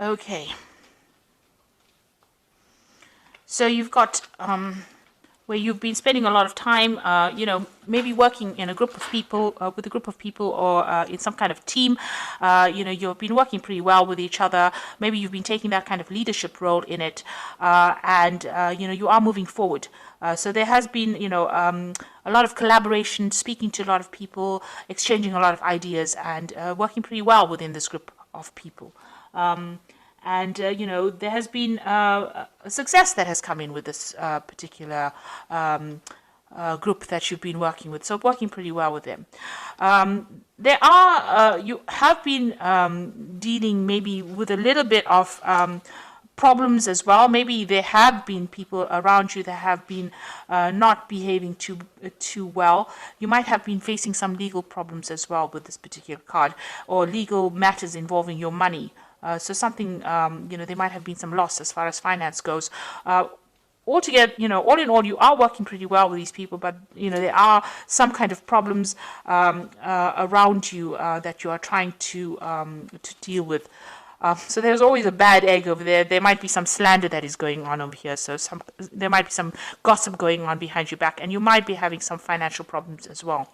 Okay. So you've got where you've been spending a lot of time, maybe working in a group of people, with a group of people, or in some kind of team. You've been working pretty well with each other. Maybe you've been taking that kind of leadership role in it, and you are moving forward. So there has been, a lot of collaboration, speaking to a lot of people, exchanging a lot of ideas, and working pretty well within this group of people. And there has been a success that has come in with this particular group that you've been working with. So working pretty well with them. You have been dealing maybe with a little bit of problems as well. Maybe there have been people around you that have been not behaving too well. You might have been facing some legal problems as well with this particular card, or legal matters involving your money. So something, there might have been some loss as far as finance goes. Altogether, all in all, you are working pretty well with these people, but, there are some kind of problems around you that you are trying to deal with. So there's always a bad egg over there. There might be some slander that is going on over here. So there might be some gossip going on behind your back, and you might be having some financial problems as well.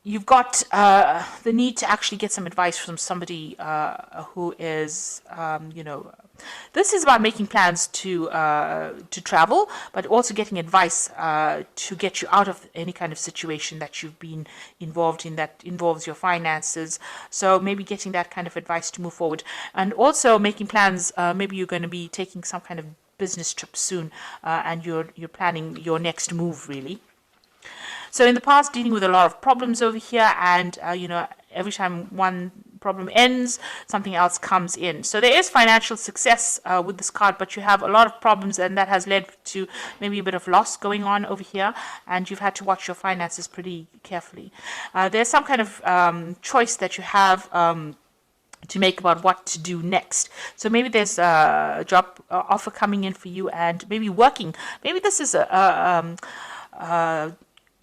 You've got the need to actually get some advice from somebody who is, this is about making plans to travel, but also getting advice to get you out of any kind of situation that you've been involved in that involves your finances. So maybe getting that kind of advice to move forward, and also making plans. Maybe you're going to be taking some kind of business trip soon, and you're planning your next move, really. So in the past, dealing with a lot of problems over here, and every time one problem ends, something else comes in. So there is financial success with this card, but you have a lot of problems, and that has led to maybe a bit of loss going on over here, and you've had to watch your finances pretty carefully. There's some kind of choice that you have to make about what to do next. So maybe there's a job offer coming in for you, and maybe working. Maybe this is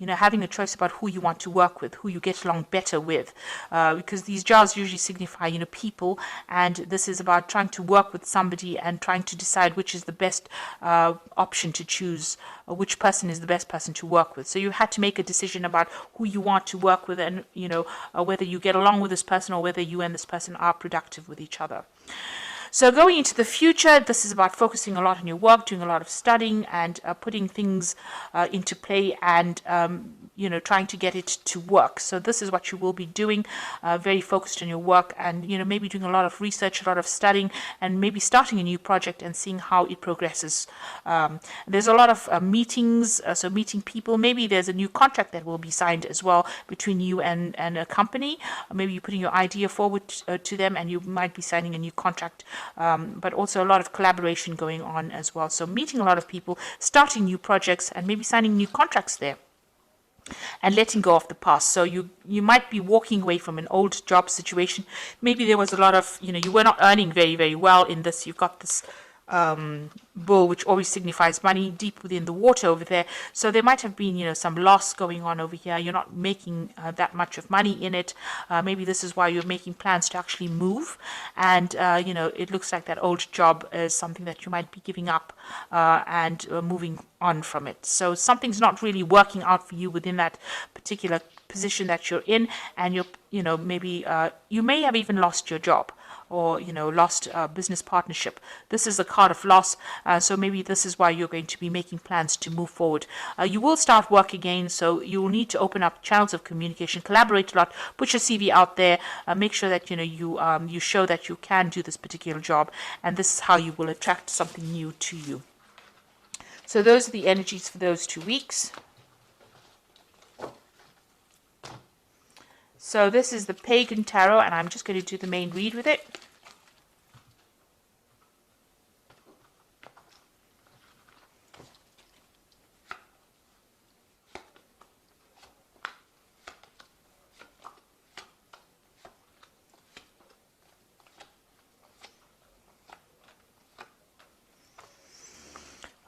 having a choice about who you want to work with, who you get along better with, because these jars usually signify, people, and this is about trying to work with somebody and trying to decide which is the best option to choose, or which person is the best person to work with. So you had to make a decision about who you want to work with, and, whether you get along with this person, or whether you and this person are productive with each other. So going into the future, this is about focusing a lot on your work, doing a lot of studying, and putting things into play, and trying to get it to work. So this is what you will be doing, very focused on your work, and maybe doing a lot of research, a lot of studying, and maybe starting a new project and seeing how it progresses. There's a lot of meetings, so meeting people. Maybe there's a new contract that will be signed as well between you and a company. Maybe you're putting your idea forward to them, and you might be signing a new contract. But also a lot of collaboration going on as well. So meeting a lot of people, starting new projects, and maybe signing new contracts there, and letting go of the past. So you might be walking away from an old job situation. Maybe there was a lot of, you were not earning very, very well in this. You've got this bull, which always signifies money, deep within the water over there. So there might have been, some loss going on over here. You're not making that much of money in it. Maybe this is why you're making plans to actually move. And, it looks like that old job is something that you might be giving up and moving on from it. So something's not really working out for you within that particular position that you're in. And maybe you may have even lost your job, or lost business partnership. This is a card of loss, so maybe this is why you're going to be making plans to move forward. You will start work again, so you will need to open up channels of communication, collaborate a lot, put your CV out there, make sure that you show that you can do this particular job, and this is how you will attract something new to you. So those are the energies for those 2 weeks. So this is the Pagan Tarot, and I'm just going to do the main read with it.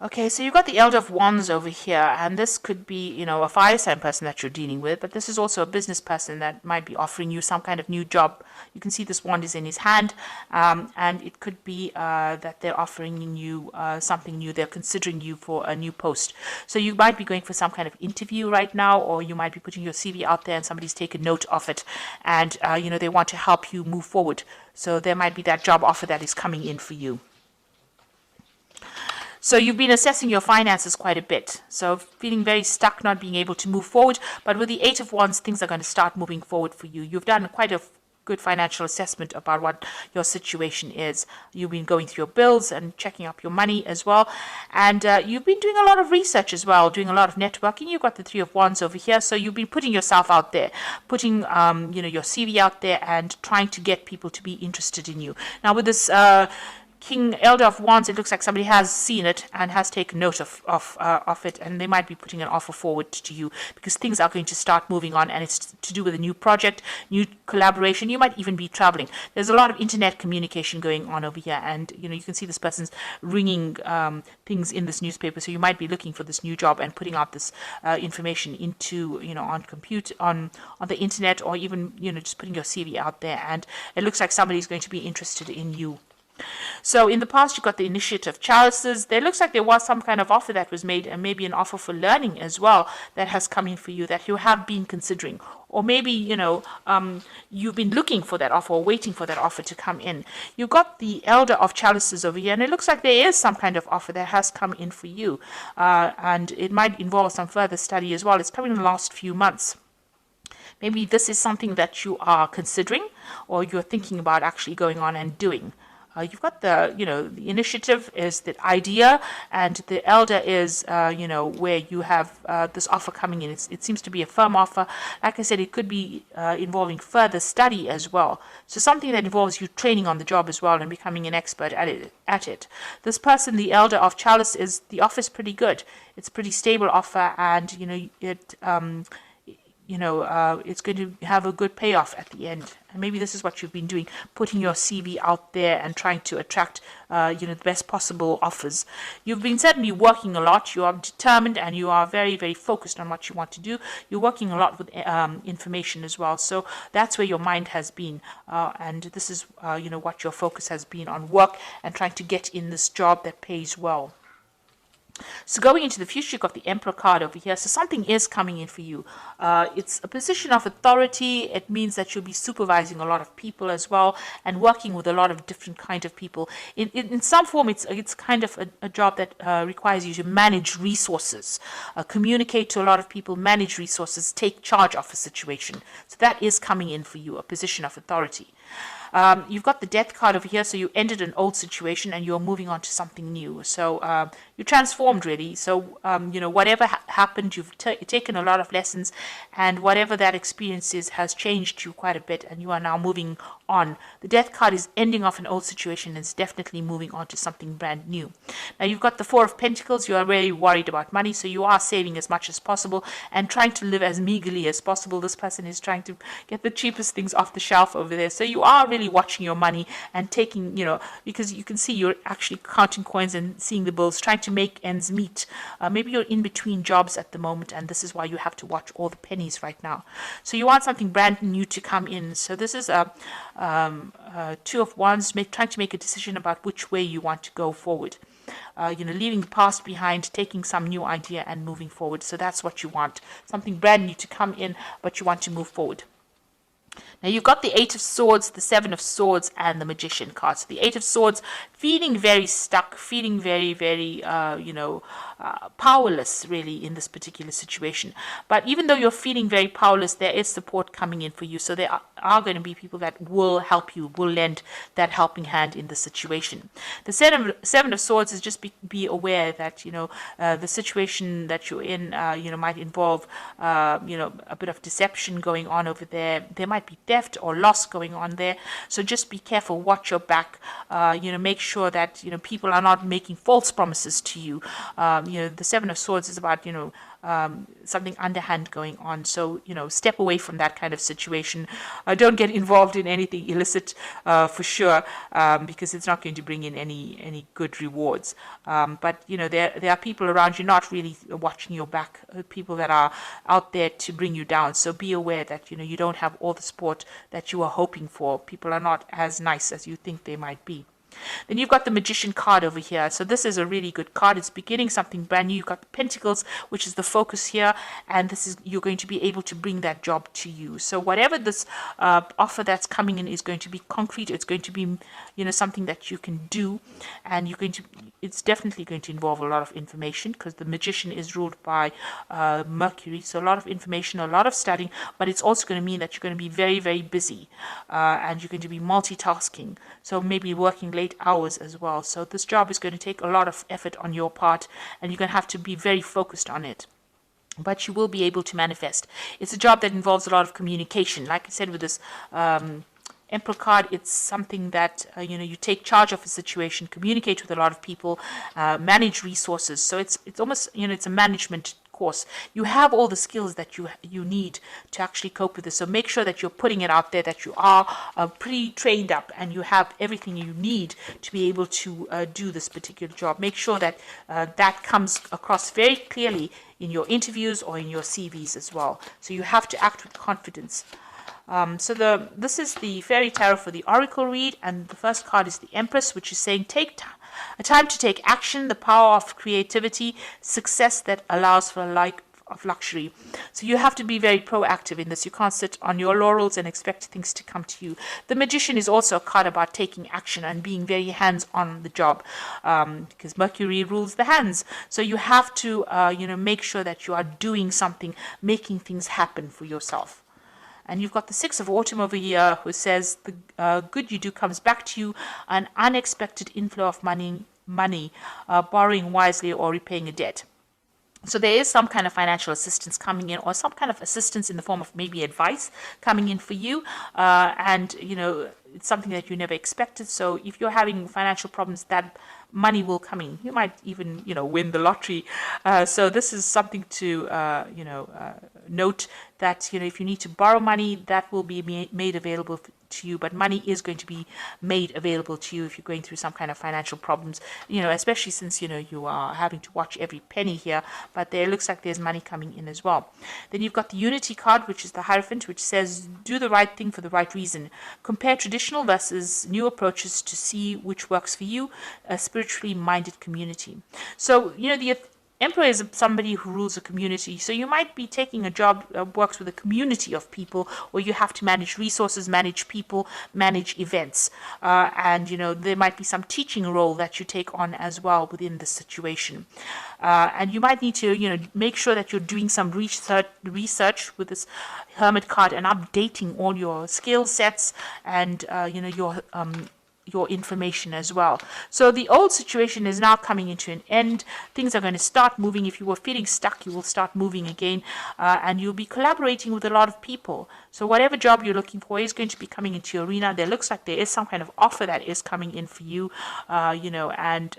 Okay, so you've got the Elder of Wands over here, and this could be, a fire sign person that you're dealing with, but this is also a business person that might be offering you some kind of new job. You can see this wand is in his hand, and it could be that they're offering you something new. They're considering you for a new post. So you might be going for some kind of interview right now, or you might be putting your CV out there and somebody's taken note of it, and, they want to help you move forward. So there might be that job offer that is coming in for you. So you've been assessing your finances quite a bit. So feeling very stuck, not being able to move forward. But with the Eight of Wands, things are going to start moving forward for you. You've done quite a good financial assessment about what your situation is. You've been going through your bills and checking up your money as well. And you've been doing a lot of research as well, doing a lot of networking. You've got the Three of Wands over here. So you've been putting yourself out there, putting, your CV out there and trying to get people to be interested in you. Now with this King Elder of Wands, it looks like somebody has seen it and has taken note of it, and they might be putting an offer forward to you because things are going to start moving on, and it's to do with a new project, new collaboration. You might even be traveling. There's a lot of internet communication going on over here, and you can see this person's ringing things in this newspaper. So you might be looking for this new job and putting out this information into on the internet, or even just putting your CV out there. And it looks like somebody's going to be interested in you. So in the past, you got the Initiative Chalices. There looks like there was some kind of offer that was made, and maybe an offer for learning as well that has come in for you that you have been considering. Or maybe, you've been looking for that offer or waiting for that offer to come in. You've got the Elder of Chalices over here, and it looks like there is some kind of offer that has come in for you. And it might involve some further study as well. It's coming in the last few months. Maybe this is something that you are considering or you're thinking about actually going on and doing. You've got the initiative is the idea, and the elder is, where you have this offer coming in. It seems to be a firm offer. Like I said, it could be involving further study as well. So something that involves you training on the job as well and becoming an expert at it. This person, the Elder of Chalice, the offer is pretty good. It's a pretty stable offer, and, it's going to have a good payoff at the end. And maybe this is what you've been doing, putting your CV out there and trying to attract, the best possible offers. You've been certainly working a lot. You are determined and you are very, very focused on what you want to do. You're working a lot with information as well. So that's where your mind has been. And this is, what your focus has been on, work and trying to get in this job that pays well. So going into the future, you've got the Emperor card over here. So something is coming in for you. It's a position of authority. It means that you'll be supervising a lot of people as well and working with a lot of different kind of people. In some form, it's kind of a job that requires you to manage resources, communicate to a lot of people, manage resources, take charge of a situation. So that is coming in for you, a position of authority. You've got the Death card over here, so you ended an old situation and you're moving on to something new. So you transformed really. So whatever happened, you've taken a lot of lessons, and whatever that experience is has changed you quite a bit, and you are now moving on. The Death card is ending off an old situation and is definitely moving on to something brand new. Now you've got the Four of Pentacles. You are really worried about money, so you are saving as much as possible and trying to live as meagerly as possible. This person is trying to get the cheapest things off the shelf over there. So you are really watching your money and taking, because you can see you're actually counting coins and seeing the bills, trying to make ends meet. Maybe you're in between jobs at the moment, and this is why you have to watch all the pennies right now. So you want something brand new to come in. So this is a Two of Wands, trying to make a decision about which way you want to go forward. Leaving the past behind, taking some new idea and moving forward. So that's what you want. Something brand new to come in, but you want to move forward. Now you've got the Eight of Swords, the Seven of Swords, and the Magician card. So the Eight of Swords, feeling very stuck, feeling very, very, powerless really in this particular situation. But even though you're feeling very powerless, there is support coming in for you. So there are going to be people that will help you, will lend that helping hand in the situation. The Seven of Swords is just be aware that, the situation that you're in, might involve, a bit of deception going on over there. There might be theft or loss going on there. So just be careful, watch your back, make sure that, people are not making false promises to you. The Seven of Swords is about, something underhand going on. So, step away from that kind of situation. Don't get involved in anything illicit for sure, because it's not going to bring in any good rewards. But, there are people around you not really watching your back, people that are out there to bring you down. So be aware that, you don't have all the support that you are hoping for. People are not as nice as you think they might be. Then you've got the Magician card over here. So this is a really good card. It's beginning something brand new. You've got the Pentacles, which is the focus here, and this is, you're going to be able to bring that job to you. So whatever this offer that's coming in is going to be concrete. It's going to be, something that you can do, and it's definitely going to involve a lot of information, because the Magician is ruled by Mercury. So a lot of information, a lot of studying, but it's also going to mean that you're going to be very, very busy, and you're going to be multitasking. So maybe working late hours as well. So this job is going to take a lot of effort on your part, and you're going to have to be very focused on it. But you will be able to manifest. It's a job that involves a lot of communication. Like I said, with this Emperor card, it's something that, you take charge of a situation, communicate with a lot of people, manage resources. So it's almost, it's a management course. You have all the skills that you need to actually cope with this. So make sure that you're putting it out there, that you are pretty trained up, and you have everything you need to be able to do this particular job. Make sure that that comes across very clearly in your interviews or in your CVs as well. So you have to act with confidence. This is the Fairy Tarot for the Oracle read, and the first card is the Empress, which is saying a time to take action, the power of creativity, success that allows for a life of luxury. So you have to be very proactive in this. You can't sit on your laurels and expect things to come to you. The Magician is also a card about taking action and being very hands on the job, because Mercury rules the hands. So you have to, make sure that you are doing something, making things happen for yourself. And you've got the Six of Autumn over here, who says the good you do comes back to you, an unexpected inflow of money, borrowing wisely or repaying a debt. So there is some kind of financial assistance coming in, or some kind of assistance in the form of maybe advice coming in for you. And, it's something that you never expected. So if you're having financial problems, that money will come in. You might even, win the lottery. So this is something to, note that, if you need to borrow money, that will be made available to you, but money is going to be made available to you if you're going through some kind of financial problems, especially since, you are having to watch every penny here, but there looks like there's money coming in as well. Then you've got the Unity card, which is the Hierophant, which says, do the right thing for the right reason. Compare traditional versus new approaches to see which works for you, a spiritually minded community. So, the Emperor is somebody who rules a community. So you might be taking a job that works with a community of people, where you have to manage resources, manage people, manage events. And, there might be some teaching role that you take on as well within the situation. And you might need to, make sure that you're doing some research with this Hermit card and updating all your skill sets and, your information as well. So the old situation is now coming into an end. Things are going to start moving. If you were feeling stuck, you will start moving again, and you'll be collaborating with a lot of people. So whatever job you're looking for is going to be coming into your arena. There looks like there is some kind of offer that is coming in for you, and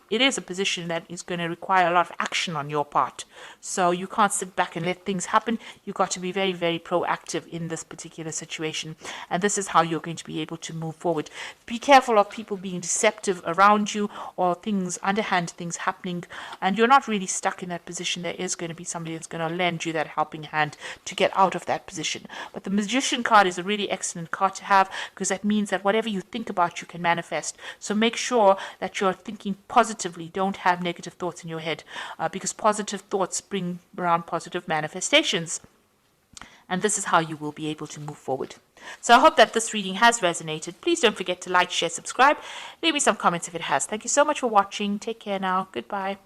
it is a position that is going to require a lot of action on your part. So you can't sit back and let things happen. You've got to be very, very proactive in this particular situation, and this is how you're going to be able to move forward. Be careful of people being deceptive around you, or underhand things happening, and you're not really stuck in that position. There is going to be somebody that's going to lend you that helping hand to get out of that position. But the Magician card is a really excellent card to have, because that means that whatever you think about, you can manifest. So make sure that you're thinking positively. Don't have negative thoughts in your head, because positive thoughts bring around positive manifestations. And this is how you will be able to move forward. So I hope that this reading has resonated. Please don't forget to like, share, subscribe. Leave me some comments if it has. Thank you so much for watching. Take care now. Goodbye.